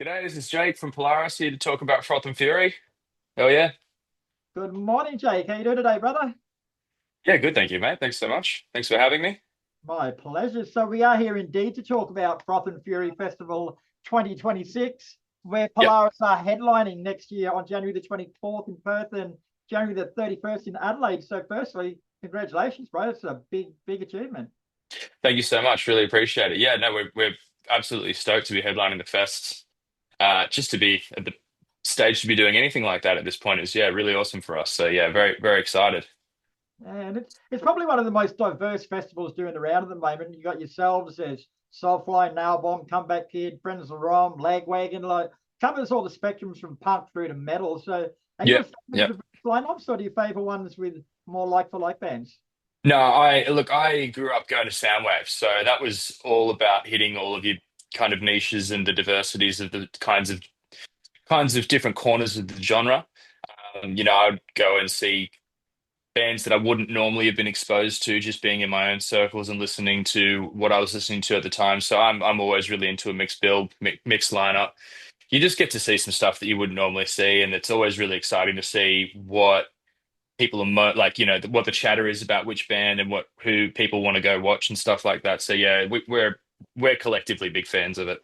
G'day, this is Jake from Polaris here to talk about Froth Fury. Hell yeah. Good morning, Jake. How you doing today, brother? Yeah, good, thank you, mate. Thanks so much. Thanks for having me. My pleasure. So we are here indeed to talk about Froth and Fury Festival 2026, where Yep. Polaris are headlining next year on January the 24th in Perth and January the 31st in Adelaide. So firstly, congratulations, bro. It's a big, big achievement. Thank you so much. Really appreciate it. Yeah, no, we're absolutely stoked to be headlining the fests. Just to be at the stage to be doing anything like that at this point is really awesome for us. So yeah, very, very excited. And it's probably one of the most diverse festivals doing around at the moment. You got yourselves, there's Soulfly, Nail Bomb, Comeback Kid, Friends of the Rom, Lagwagon, like covers all the spectrums from punk through to metal. So are you a Yep. fan of Yep. the lineups or do you favour ones with more like for like bands? No, I grew up going to Soundwave, so that was all about hitting all of your kind of niches and the diversities of the kinds of different corners of the genre. I'd go and see bands that I wouldn't normally have been exposed to, just being in my own circles and listening to what I was listening to at the time. So I'm always really into a mixed build, mixed lineup. You just get to see some stuff that you wouldn't normally see, and it's always really exciting to see what people are like, what the chatter is about which band and what who people want to go watch and stuff like that. So yeah, we're collectively big fans of it.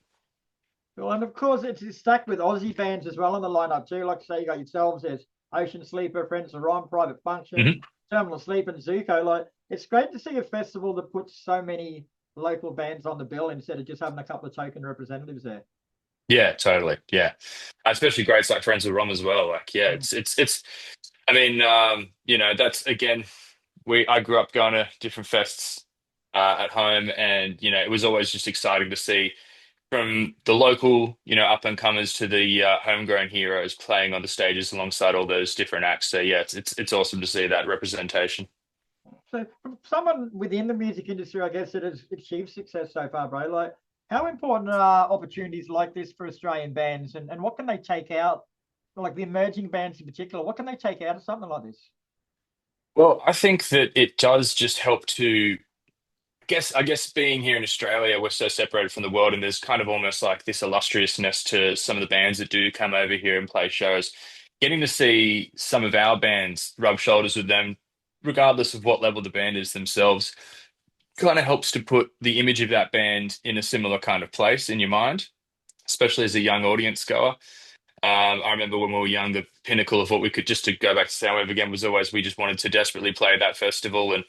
Well, and of course, it's stacked with Aussie bands as well in the lineup too. Like I say, you got yourselves, there's Ocean Sleeper, Friends of Rhyme, Private Function, Hmm. Terminal Sleep, and Zuko. Like, it's great to see a festival that puts so many local bands on the bill instead of just having a couple of token representatives there. Yeah, totally. Yeah, especially greats like Friends of Rom as well. Like, yeah, Mm. it's. I mean, that's again. I grew up going to different fests at home, and it was always just exciting to see from the local, up and comers to the homegrown heroes playing on the stages alongside all those different acts. So yeah, it's awesome to see that representation. So, from someone within the music industry, I guess that has achieved success so far, bro. Like, how important are opportunities like this for Australian bands, and what can they take out, like the emerging bands in particular? What can they take out of something like this? Well, I think that it does just help to I guess being here in Australia, we're so separated from the world, and there's kind of almost like this illustriousness to some of the bands that do come over here and play shows. Getting to see some of our bands rub shoulders with them, regardless of what level the band is themselves, kind of helps to put the image of that band in a similar kind of place in your mind, especially as a young audience goer. I remember when we were young, the pinnacle of what we could, just to go back to Soundwave again, was always we just wanted to desperately play that festival. And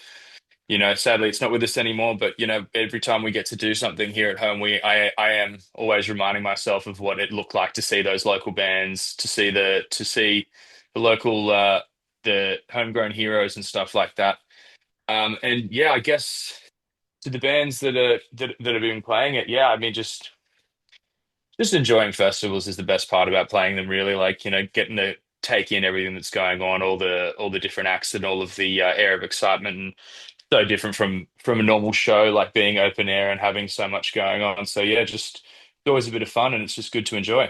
sadly, it's not with us anymore. But every time we get to do something here at home, I am always reminding myself of what it looked like to see those local bands, to see the local the homegrown heroes and stuff like that. And yeah, I guess to the bands that have been playing it, yeah, I mean, just enjoying festivals is the best part about playing them. Really, like getting to take in everything that's going on, all the different acts and all of the air of excitement and so different from a normal show, like being open air and having so much going on. So yeah, just it's always a bit of fun and it's just good to enjoy.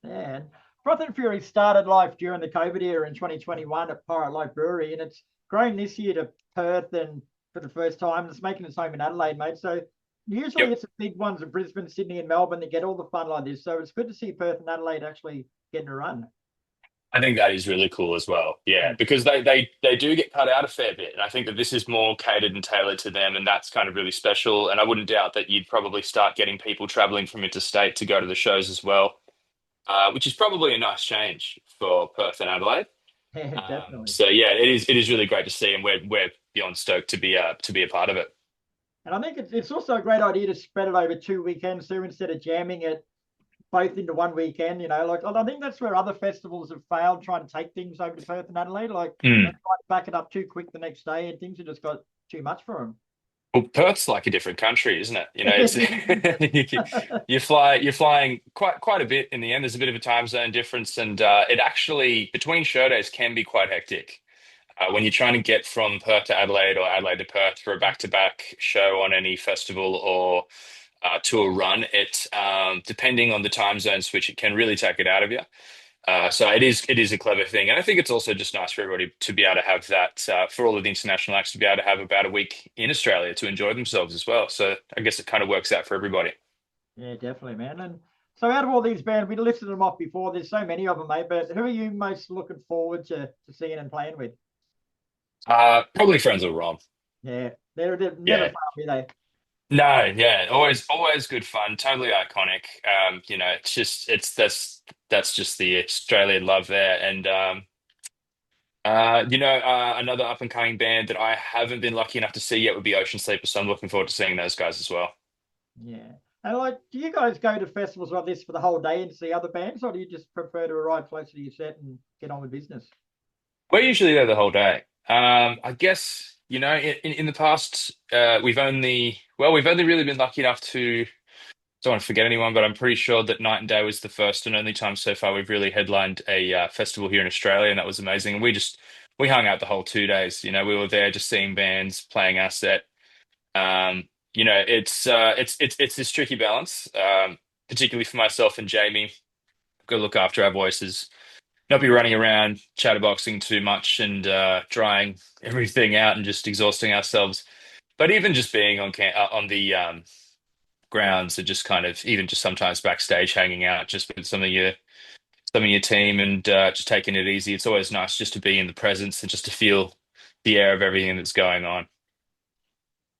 And Froth and Fury started life during the COVID era in 2021 at Pirate Life Brewery, and it's grown this year to Perth and for the first time. It's making its home in Adelaide, mate. So usually Yep. it's the big ones of Brisbane, Sydney, and Melbourne that get all the fun like this. So it's good to see Perth and Adelaide actually getting a run. I think that is really cool as well. Yeah, Mm. because they do get cut out a fair bit, and I think that this is more catered and tailored to them, and that's kind of really special. And I wouldn't doubt that you'd probably start getting people traveling from interstate to go to the shows as well, which is probably a nice change for Perth and Adelaide. Yeah, definitely. So yeah, it is really great to see, and we're beyond stoked to be a part of it. And I think it's also a great idea to spread it over 2 weekends too, instead of jamming it both into one weekend. Like I think that's where other festivals have failed trying to take things over to Perth and Adelaide. Like they try Mm. to back it up too quick the next day, and things have just got too much for Well, Perth's like a different country, isn't it? It's them. you're flying quite a bit in the end. There's a bit of a time zone difference, and it actually between show days can be quite hectic. When you're trying to get from Perth to Adelaide or Adelaide to Perth for a back-to-back show on any festival or tour run, depending on the time zone switch, it can really take it out of you. So it is a clever thing, and I think it's also just nice for everybody to be able to have that for all of the international acts to be able to have about a week in Australia to enjoy themselves as well. So I guess it kind of works out for everybody. Yeah, definitely, man. And So out of all these bands, we listed them off before. There's so many of them, mate. But who are you most looking forward to seeing and playing with? Probably Friends of Rom. Yeah, they're never Yeah. far, be they? No, yeah, always good fun, totally iconic. It's just it's that's just the Australian love there. And another up and coming band that I haven't been lucky enough to see yet would be Ocean Sleeper, so I'm looking forward to seeing those guys as well. Yeah. And like, do you guys go to festivals like this for the whole day and see other bands, or do you just prefer to arrive closer to your set and get on with business? We're usually there the whole day. I guess, in the past, we've only really been lucky enough to, don't want to forget anyone, but I'm pretty sure that Night and Day was the first and only time so far we've really headlined a festival here in Australia, and that was amazing. And we hung out the whole 2 days. We were there just seeing bands, playing our set. It's this tricky balance, particularly for myself and Jamie. Got to look after our voices, not be running around chatterboxing too much and drying everything out and just exhausting ourselves. But even just being on the grounds and just kind of even just sometimes backstage hanging out just with some of your team and just taking it easy. It's always nice just to be in the presence and just to feel the air of everything that's going on.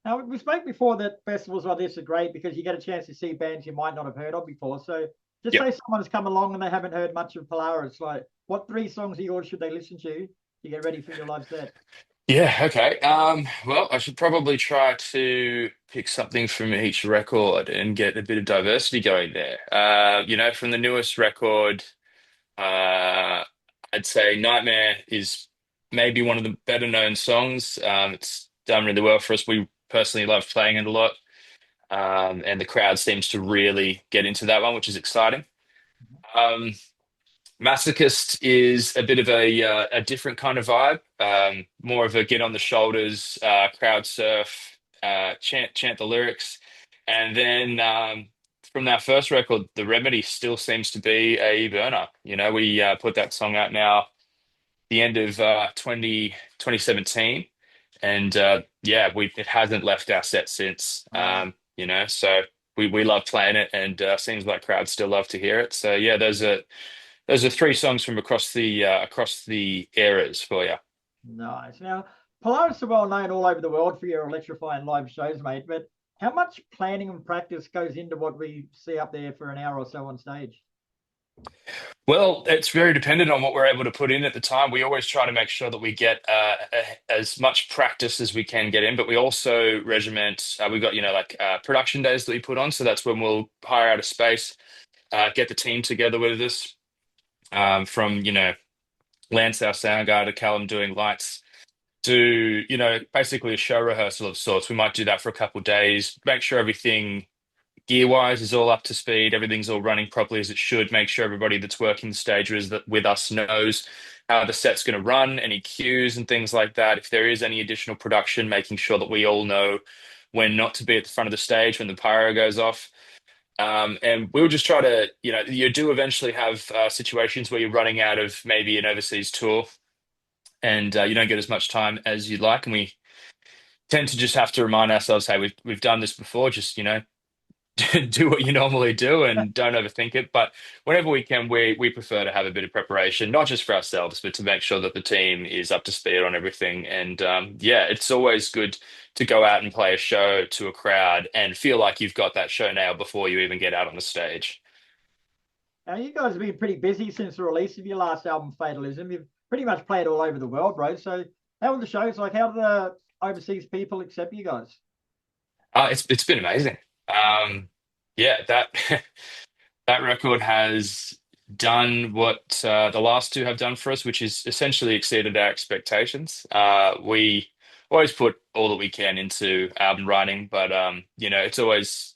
Now, we spoke before that festivals like this are great because you get a chance to see bands you might not have heard of before. So just Yep. say someone's come along and they haven't heard much of Polaris, like what three songs of yours should they listen to get ready for your live set? Yeah, okay. Well, I should probably try to pick something from each record and get a bit of diversity going there. From the newest record, uh, I'd say Nightmare is maybe one of the better known songs. It's done really well for us. We personally love playing it a lot. And the crowd seems to really get into that one, which is exciting. Um, Masochist is a bit of a different kind of vibe, more of a get on the shoulders, crowd surf, chant the lyrics, and then from that first record, The Remedy still seems to be a burner. We put that song out now the end of 2017, and yeah, we it hasn't left our set since. Wow. So we love playing it, and seems like crowds still love to hear it. So yeah, those are three songs from across the eras for you. Nice. Now, Polaris are well known all over the world for your electrifying live shows, mate, but how much planning and practice goes into what we see up there for an hour or so on stage? Well, it's very dependent on what we're able to put in at the time. We always try to make sure that we get as much practice as we can get in, but we also regiment. We've got production days that we put on, so that's when we'll hire out a space, get the team together with us. From Lance, our sound guy, to Callum doing lights, to basically a show rehearsal of sorts. We might do that for a couple of days, make sure everything gear wise is all up to speed, everything's all running properly as it should, make sure everybody that's working the stage with us knows how the set's going to run, any cues and things like that. If there is any additional production, making sure that we all know when not to be at the front of the stage when the pyro goes off. And we'll just try to, you do eventually have situations where you're running out of maybe an overseas tour and you don't get as much time as you'd like. And we tend to just have to remind ourselves, hey, we've done this before, just, do what you normally do and don't overthink it. But whenever we can, we prefer to have a bit of preparation, not just for ourselves, but to make sure that the team is up to speed on everything. And yeah, it's always good to go out and play a show to a crowd and feel like you've got that show nailed before you even get out on the stage. Now, you guys have been pretty busy since the release of your last album, Fatalism. You've pretty much played all over the world, bro. So, how are the shows? Like, how do the overseas people accept you guys? It's been amazing. Yeah, that that record has done what the last two have done for us, which is essentially exceeded our expectations. We always put all that we can into album writing, but it's always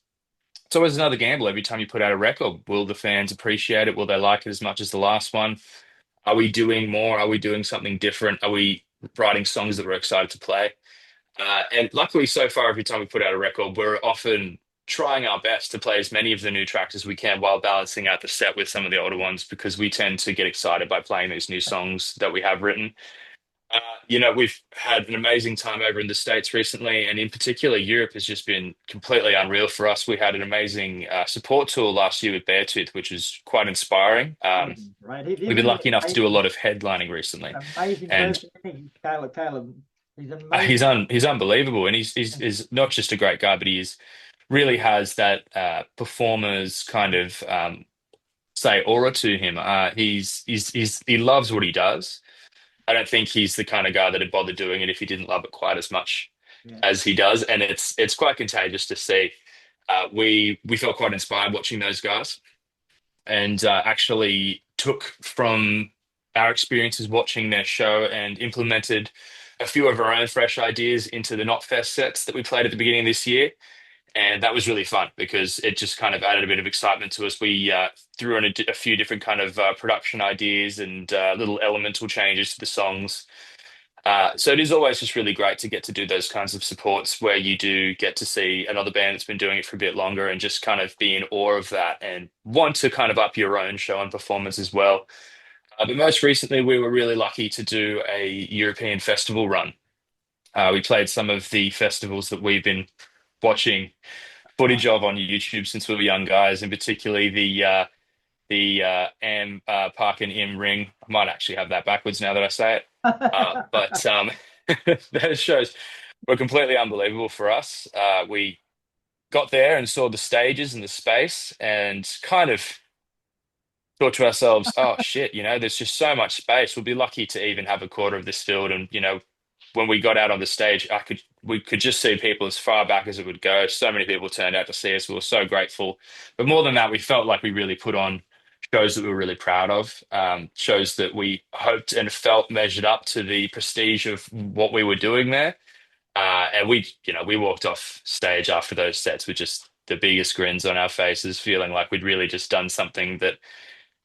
another gamble every time you put out a record. Will the fans appreciate it? Will they like it as much as the last one? Are we doing more? Are we doing something different? Are we writing songs that we're excited to play? And luckily, so far, every time we put out a record, we're often trying our best to play as many of the new tracks as we can while balancing out the set with some of the older ones because we tend to get excited by playing these new songs that we have written. Uh, we've had an amazing time over in the States recently, and in particular, Europe has just been completely unreal for us. We had an amazing support tour last year with Beartooth, which was quite inspiring. Oh, right. We've He's been an lucky enough to do a amazing, lot of headlining recently, amazing and person, isn't he? Caleb. He's an amazing. he's unbelievable, and he's not just a great guy, but he's really has that performer's kind of say aura to him. He loves what he does. I don't think he's the kind of guy that'd bother doing it if he didn't love it quite as much Yeah. as he does, and it's quite contagious to see. We felt quite inspired watching those guys, and actually took from our experiences watching their show and implemented a few of our own fresh ideas into the Not Fest sets that we played at the beginning of this year. And that was really fun because it just kind of added a bit of excitement to us. We threw in a few different kind of production ideas and little elemental changes to the songs. So it is always just really great to get to do those kinds of supports where you do get to see another band that's been doing it for a bit longer and just kind of be in awe of that and want to kind of up your own show and performance as well. But most recently, we were really lucky to do a European festival run. We played some of the festivals that we've been watching Right. footage of on YouTube since we were young guys, and particularly the Am Park and Im Ring. I might actually have that backwards now that I say it. But those shows were completely unbelievable for us. We got there and saw the stages and the space, and kind of thought to ourselves, "Oh shit, there's just so much space. We'll be lucky to even have a quarter of this field." And when we got out on the stage, we could just see people as far back as it would go. So many people turned out to see us. We were so grateful. But more than that, we felt like we really put on shows that we were really proud of, shows that we hoped and felt measured up to the prestige of what we were doing there. And we walked off stage after those sets with just the biggest grins on our faces, feeling like we'd really just done something that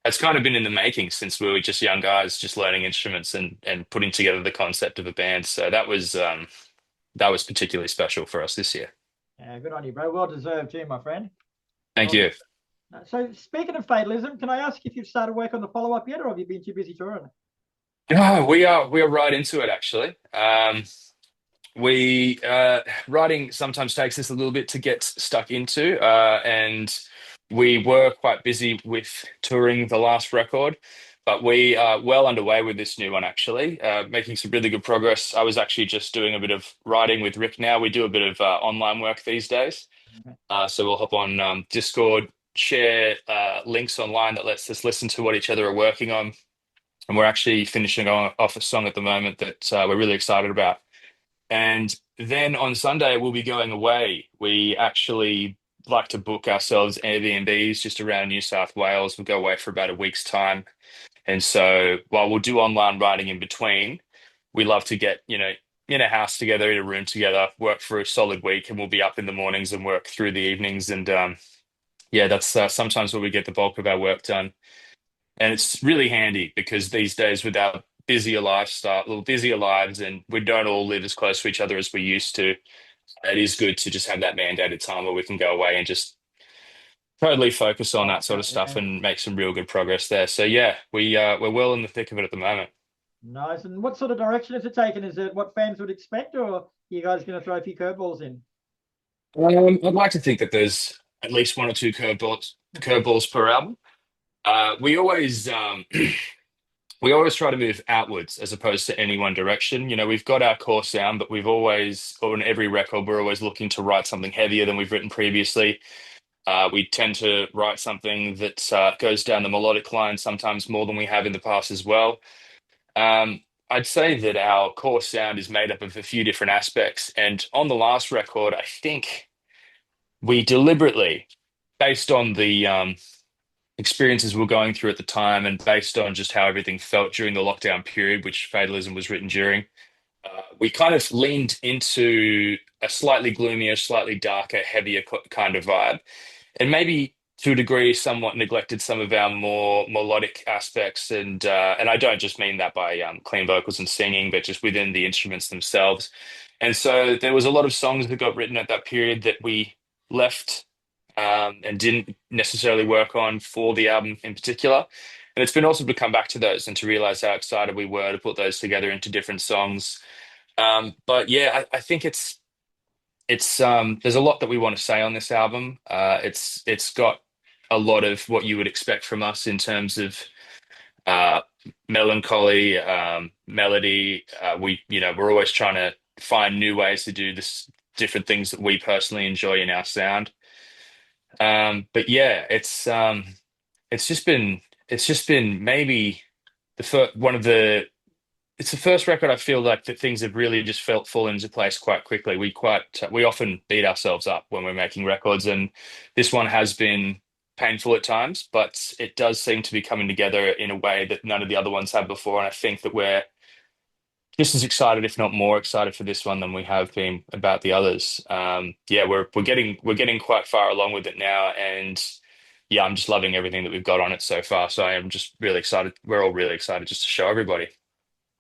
has kind of been in the making since we were just young guys, just learning instruments and putting together the concept of a band. So that was particularly special for us this year. Yeah, good on you, bro. Well deserved too, my friend. Thank Well, you. so speaking of fatalism, can I ask if you've started work on the follow-up yet, or have you been too busy touring? Oh, we are right into it actually. We writing sometimes takes us a little bit to get stuck into, and we were quite busy with touring the last record, but we are well underway with this new one actually, making some really good progress. I was actually just doing a bit of writing with Rick now. We do a bit of online work these days, so we'll hop on Discord, share links online that lets us listen to what each other are working on, and we're actually finishing off a song at the moment that we're really excited about. And then on Sunday, we'll be going away. We actually like to book ourselves Airbnbs just around New South Wales. We'll go away for about a week's time. And so while we'll do online writing in between, we love to get, in a house together, in a room together, work for a solid week, and we'll be up in the mornings and work through the evenings. And yeah, that's sometimes where we get the bulk of our work done. And it's really handy because these days, with our busier lifestyle, well, busier lives, and we don't all live as close to each other as we used to, it is good to just have that mandated time where we can go away and just totally focus on Oh, that sort of stuff yeah. and make some real good progress there. So yeah, we're well in the thick of it at the moment. Nice. And what sort of direction is it taken? Is it what fans would expect, or are you guys going to throw a few curveballs in? I'd like to think that there's at least one or two curveballs per album. We always we always try to move outwards as opposed to any one direction. We've got our core sound, but we've always, on every record, we're always looking to write something heavier than we've written previously. We tend to write something that goes down the melodic line sometimes more than we have in the past as well. I'd say that our core sound is made up of a few different aspects. And on the last record, I think we deliberately, based on the experiences we were going through at the time and based on just how everything felt during the lockdown period, which Fatalism was written during, we kind of leaned into a slightly gloomier, slightly darker, heavier kind of vibe. And maybe to a degree, somewhat neglected some of our more melodic aspects. And I don't just mean that by clean vocals and singing, but just within the instruments themselves. And so there was a lot of songs that got written at that period that we left and didn't necessarily work on for the album in particular. And it's been awesome to come back to those and to realize how excited we were to put those together into different songs. But yeah, I think it's there's a lot that we want to say on this album. It's got a lot of what you would expect from us in terms of uh, melancholy, melody. We're always trying to find new ways to do this, different things that we personally enjoy in our sound. But yeah, it's just been it's just been maybe the first one of the it's the first record I feel like that things have really just felt fall into place quite quickly. We often beat ourselves up when we're making records, and this one has been painful at times, but it does seem to be coming together in a way that none of the other ones have before. And I think that we're just as excited, if not more excited, for this one than we have been about the others. Yeah, we're getting quite far along with it now, and yeah, I'm just loving everything that we've got on it so far. So I am just really excited. We're all really excited just to show everybody.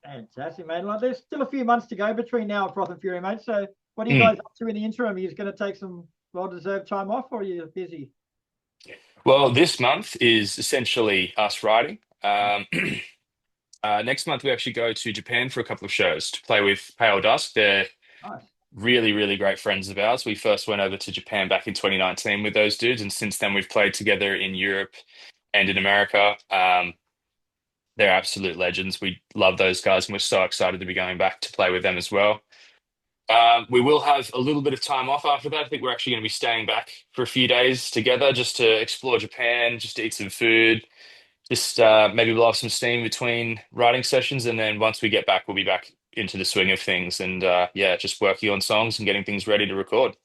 Fantastic, mate. Like, there's still a few months to go between now and Froth and Fury, mate. So, what are you Mm. guys up to in the interim? Are you going to take some well-deserved time off, or are you busy? Well, this month is essentially us writing. Next month we actually go to Japan for a couple of shows to play with Pale Dusk. They're Nice. really, really great friends of ours. We first went over to Japan back in 2019 with those dudes, and since then we've played together in Europe and in America. They're absolute legends. We love those guys, and we're so excited to be going back to play with them as well. We will have a little bit of time off after that. I think we're actually going to be staying back for a few days together just to explore Japan, just to eat some food, just maybe blow off some steam between writing sessions. And then once we get back, we'll be back into the swing of things and yeah, just working on songs and getting things ready to record.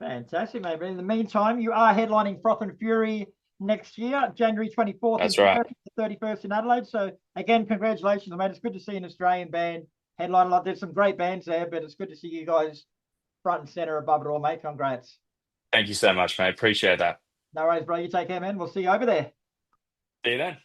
Fantastic, mate. But in the meantime, you are headlining Froth and Fury next year, January 24th in That's right. Perth, the 31st in Adelaide. So, again, congratulations, mate. It's good to see an Australian band headline. Like, there's some great bands there, but it's good to see you guys front and center above it all, mate. Congrats. Thank you so much, mate. Appreciate that. No worries, bro. You take care, man. We'll see you over there. See you then.